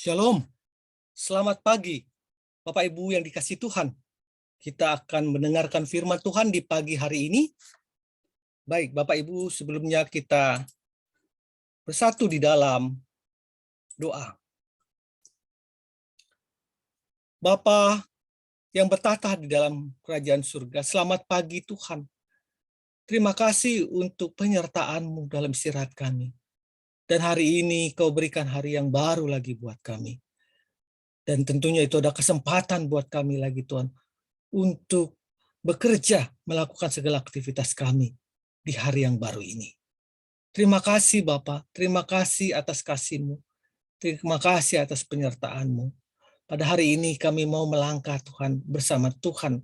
Shalom, selamat pagi Bapak Ibu yang dikasihi Tuhan. Kita akan mendengarkan firman Tuhan di pagi hari ini. Baik Bapak Ibu, sebelumnya kita bersatu di dalam doa. Bapa yang bertata di dalam kerajaan surga, selamat pagi Tuhan. Terima kasih untuk penyertaan-Mu dalam istirahat kami. Dan hari ini Kau berikan hari yang baru lagi buat kami. Dan tentunya itu ada kesempatan buat kami lagi Tuhan, untuk bekerja, melakukan segala aktivitas kami di hari yang baru ini. Terima kasih Bapak, terima kasih atas kasih-Mu, terima kasih atas penyertaan-Mu. Pada hari ini kami mau melangkah Tuhan bersama Tuhan.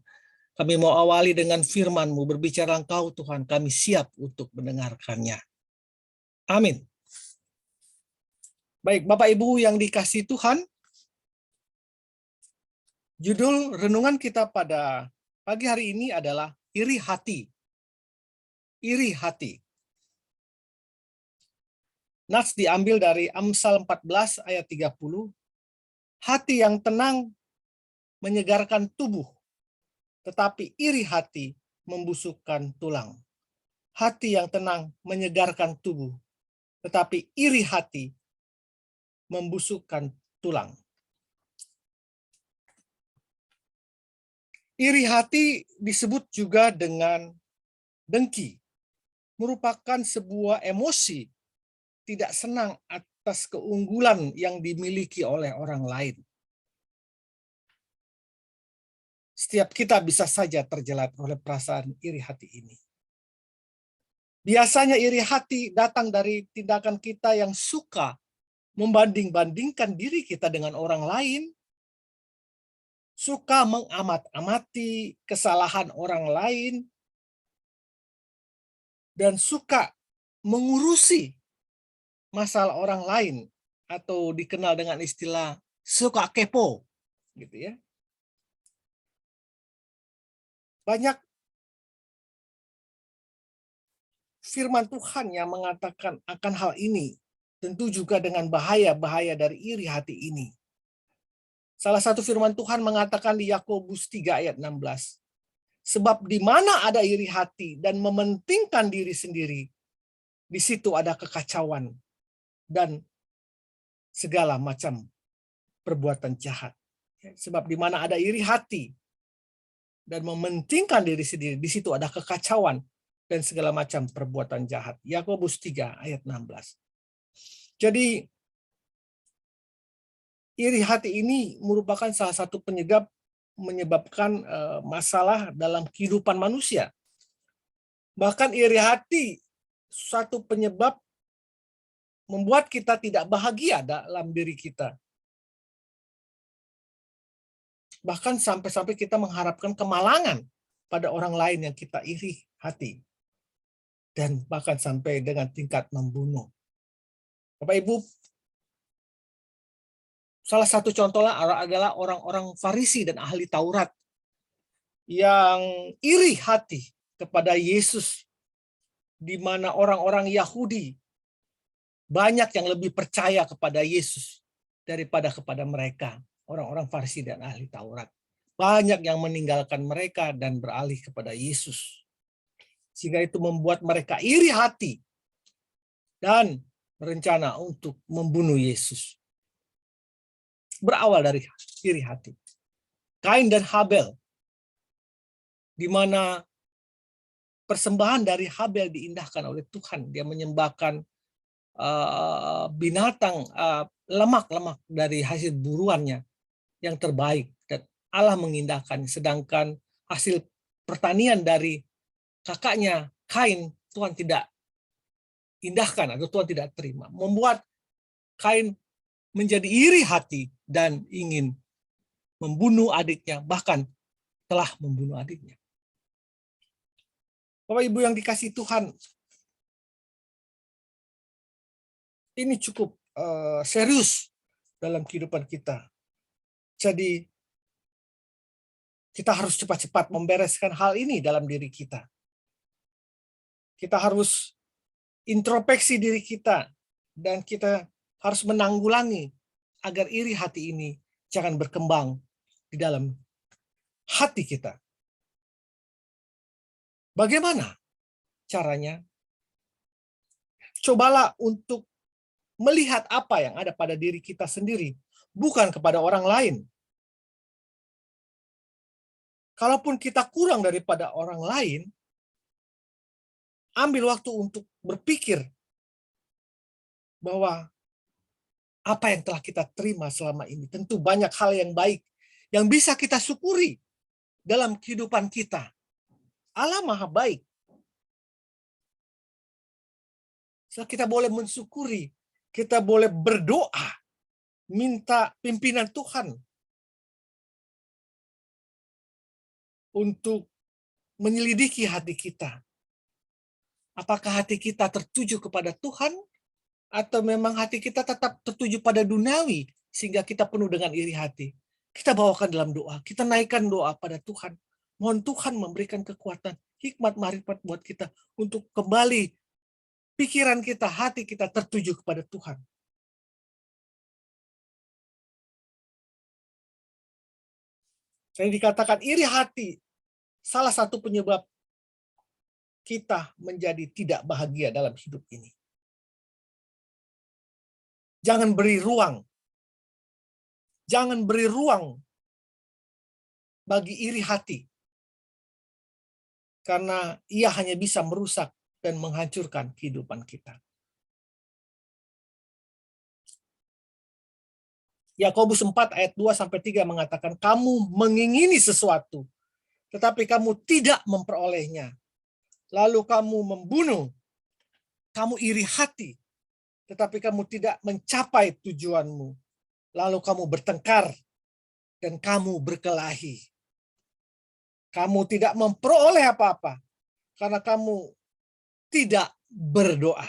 Kami mau awali dengan firman-Mu, berbicara Engkau Tuhan, kami siap untuk mendengarkannya. Amin. Baik Bapak Ibu yang dikasihi Tuhan, judul renungan kita pada pagi hari ini adalah iri hati. Iri hati. Nats diambil dari Amsal 14 ayat 30. Hati yang tenang menyegarkan tubuh, tetapi iri hati membusukkan tulang. Hati yang tenang menyegarkan tubuh, tetapi iri hati membusukkan tulang. Iri hati disebut juga dengan dengki, merupakan sebuah emosi tidak senang atas keunggulan yang dimiliki oleh orang lain. Setiap kita bisa saja terjerat oleh perasaan iri hati ini. Biasanya iri hati datang dari tindakan kita yang suka membanding-bandingkan diri kita dengan orang lain, suka mengamat-amati kesalahan orang lain, dan suka mengurusi masalah orang lain, atau dikenal dengan istilah suka kepo, gitu ya. Banyak firman Tuhan yang mengatakan akan hal ini, tentu juga dengan bahaya-bahaya dari iri hati ini. Salah satu firman Tuhan mengatakan di Yakobus 3 ayat 16. Sebab di mana ada iri hati dan mementingkan diri sendiri, di situ ada kekacauan dan segala macam perbuatan jahat. Sebab di mana ada iri hati dan mementingkan diri sendiri, di situ ada kekacauan dan segala macam perbuatan jahat. Yakobus 3 ayat 16. Jadi iri hati ini merupakan salah satu menyebabkan masalah dalam kehidupan manusia. Bahkan iri hati satu penyebab membuat kita tidak bahagia dalam diri kita. Bahkan sampai-sampai kita mengharapkan kemalangan pada orang lain yang kita iri hati. Dan bahkan sampai dengan tingkat membunuh. Bapak Ibu, salah satu contohnya adalah orang-orang Farisi dan ahli Taurat yang iri hati kepada Yesus, di mana orang-orang Yahudi banyak yang lebih percaya kepada Yesus daripada kepada mereka, orang-orang Farisi dan ahli Taurat. Banyak yang meninggalkan mereka dan beralih kepada Yesus. Sehingga itu membuat mereka iri hati dan berencana untuk membunuh Yesus. Berawal dari iri hati. Kain dan Habel, di mana persembahan dari Habel diindahkan oleh Tuhan. Dia menyembahkan binatang lemak-lemak dari hasil buruannya yang terbaik, dan Allah mengindahkan. Sedangkan hasil pertanian dari kakaknya Kain Tuhan tidak indahkan atau Tuhan tidak terima, membuat Kain menjadi iri hati dan ingin membunuh adiknya, bahkan telah membunuh adiknya. Bapak Ibu yang dikasihi Tuhan, ini cukup serius dalam kehidupan kita. Jadi kita harus cepat-cepat membereskan hal ini dalam diri kita. Kita harus introspeksi diri kita, dan kita harus menanggulangi agar iri hati ini jangan berkembang di dalam hati kita. Bagaimana caranya? Cobalah untuk melihat apa yang ada pada diri kita sendiri, bukan kepada orang lain. Kalaupun kita kurang daripada orang lain, ambil waktu untuk berpikir bahwa apa yang telah kita terima selama ini. Tentu banyak hal yang baik yang bisa kita syukuri dalam kehidupan kita. Allah Maha baik. Kita boleh mensyukuri, kita boleh berdoa, minta pimpinan Tuhan untuk menyelidiki hati kita. Apakah hati kita tertuju kepada Tuhan, atau memang hati kita tetap tertuju pada duniawi, sehingga kita penuh dengan iri hati. Kita bawakan dalam doa, kita naikkan doa pada Tuhan. Mohon Tuhan memberikan kekuatan, hikmat, marifat buat kita untuk kembali pikiran kita, hati kita tertuju kepada Tuhan. Saya dikatakan iri hati, salah satu penyebab kita menjadi tidak bahagia dalam hidup ini. Jangan beri ruang. Jangan beri ruang bagi iri hati. Karena ia hanya bisa merusak dan menghancurkan kehidupan kita. Yakobus 4 ayat 2-3 mengatakan, kamu mengingini sesuatu, tetapi kamu tidak memperolehnya. Lalu kamu membunuh, kamu iri hati, tetapi kamu tidak mencapai tujuanmu. Lalu kamu bertengkar dan kamu berkelahi. Kamu tidak memperoleh apa-apa karena kamu tidak berdoa.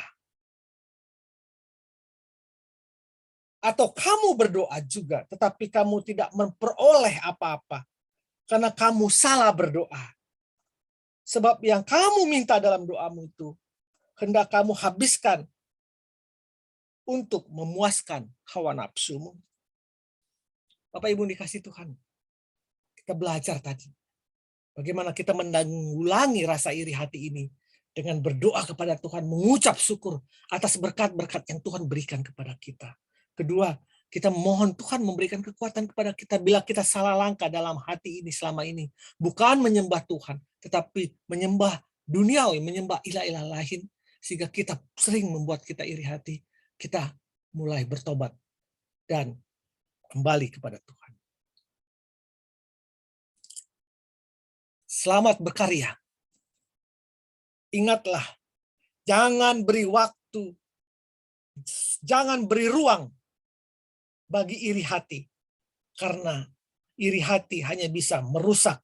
Atau kamu berdoa juga, tetapi kamu tidak memperoleh apa-apa karena kamu salah berdoa. Sebab yang kamu minta dalam doamu itu hendak kamu habiskan untuk memuaskan hawa nafsumu. Bapak Ibu dikasih Tuhan, kita belajar tadi bagaimana kita menanggulangi rasa iri hati ini dengan berdoa kepada Tuhan, mengucap syukur atas berkat-berkat yang Tuhan berikan kepada kita. Kedua, kita mohon Tuhan memberikan kekuatan kepada kita bila kita salah langkah dalam hati ini selama ini. Bukan menyembah Tuhan, tetapi menyembah duniawi, menyembah ilah-ilah lain, sehingga kita sering membuat kita iri hati. Kita mulai bertobat dan kembali kepada Tuhan. Selamat berkarya. Ingatlah, jangan beri waktu, jangan beri ruang bagi iri hati. Karena iri hati hanya bisa merusak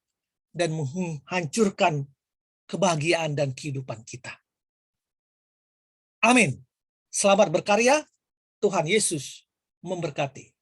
dan menghancurkan kebahagiaan dan kehidupan kita. Amin. Selamat berkarya. Tuhan Yesus memberkati.